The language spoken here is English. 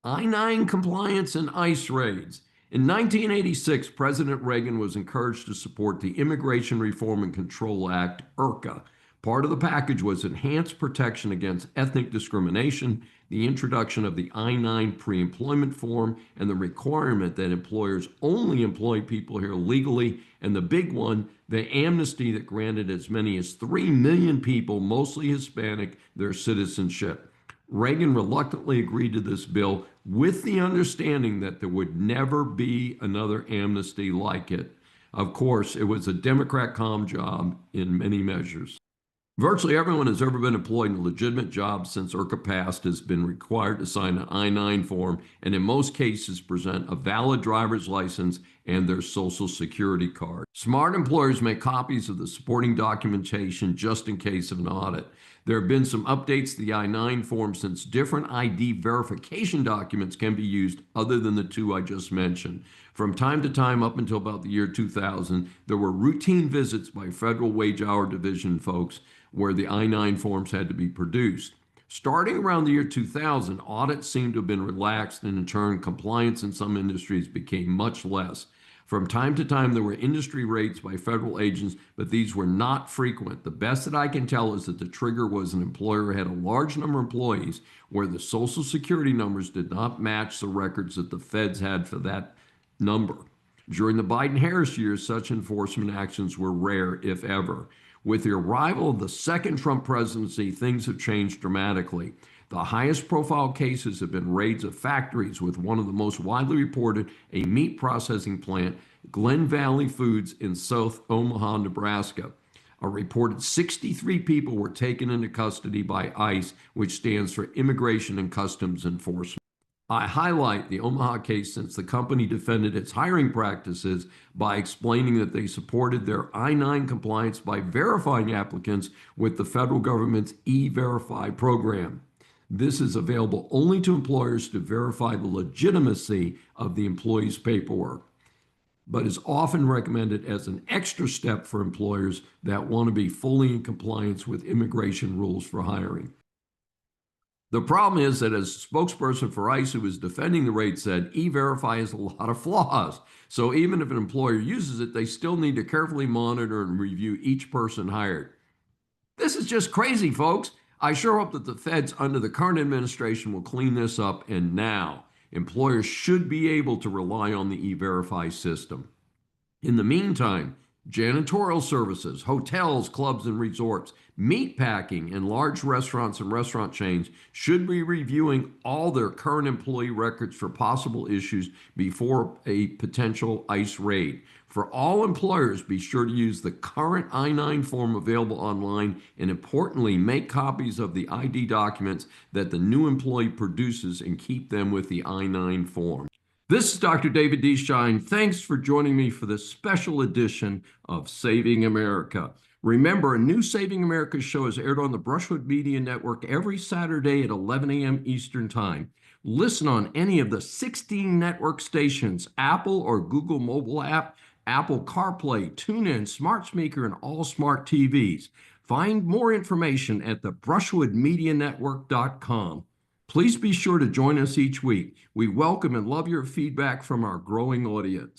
I-9 compliance and ICE raids. In 1986, President Reagan was encouraged to support the Immigration Reform and Control Act, IRCA. Part of the package was enhanced protection against ethnic discrimination, the introduction of the I-9 pre-employment form, and the requirement that employers only employ people here legally, and the big one, the amnesty that granted as many as 3 million people, mostly Hispanic, their citizenship. Reagan reluctantly agreed to this bill with the understanding that there would never be another amnesty like it. Of course, it was a Democrat calm job in many measures. Virtually everyone who's ever been employed in a legitimate job since IRCA passed has been required to sign an I-9 form and in most cases present a valid driver's license and their social security card. Smart employers make copies of the supporting documentation just in case of an audit. There have been some updates to the I-9 form since different ID verification documents can be used other than the two I just mentioned. From time to time, up until about the year 2000, there were routine visits by Federal Wage Hour Division folks where the I-9 forms had to be produced. Starting around the year 2000, audits seemed to have been relaxed, and in turn, compliance in some industries became much less. From time to time, there were industry raids by federal agents, but these were not frequent. The best that I can tell is that the trigger was an employer had a large number of employees where the social security numbers did not match the records that the feds had for that number. During the Biden-Harris years, such enforcement actions were rare, if ever. With the arrival of the second Trump presidency, things have changed dramatically. The highest profile cases have been raids of factories, with one of the most widely reported a meat processing plant, Glen Valley Foods in South Omaha, Nebraska. A reported 63 people were taken into custody by ICE, which stands for Immigration and Customs Enforcement. I highlight the Omaha case since the company defended its hiring practices by explaining that they supported their I-9 compliance by verifying applicants with the federal government's E-Verify program. This is available only to employers to verify the legitimacy of the employee's paperwork, but is often recommended as an extra step for employers that want to be fully in compliance with immigration rules for hiring. The problem is that, as a spokesperson for ICE who was defending the raid said, E-Verify has a lot of flaws. So even if an employer uses it, they still need to carefully monitor and review each person hired. This is just crazy, folks. I sure hope that the feds under the current administration will clean this up, and now employers should be able to rely on the E-Verify system. In the meantime, janitorial services, hotels, clubs, and resorts, meat packing, and large restaurants and restaurant chains should be reviewing all their current employee records for possible issues before a potential ICE raid. For all employers, be sure to use the current I-9 form available online, and importantly, make copies of the ID documents that the new employee produces and keep them with the I-9 form. This is Dr. David D. Schein. Thanks for joining me for this special edition of Saving America. Remember, a new Saving America show is aired on the Brushwood Media Network every Saturday at 11 a.m. Eastern Time. Listen on any of the 16 network stations, Apple or Google mobile app, Apple CarPlay, TuneIn, Smart Speaker, and all smart TVs. Find more information at the brushwoodmedianetwork.com. Please be sure to join us each week. We welcome and love your feedback from our growing audience.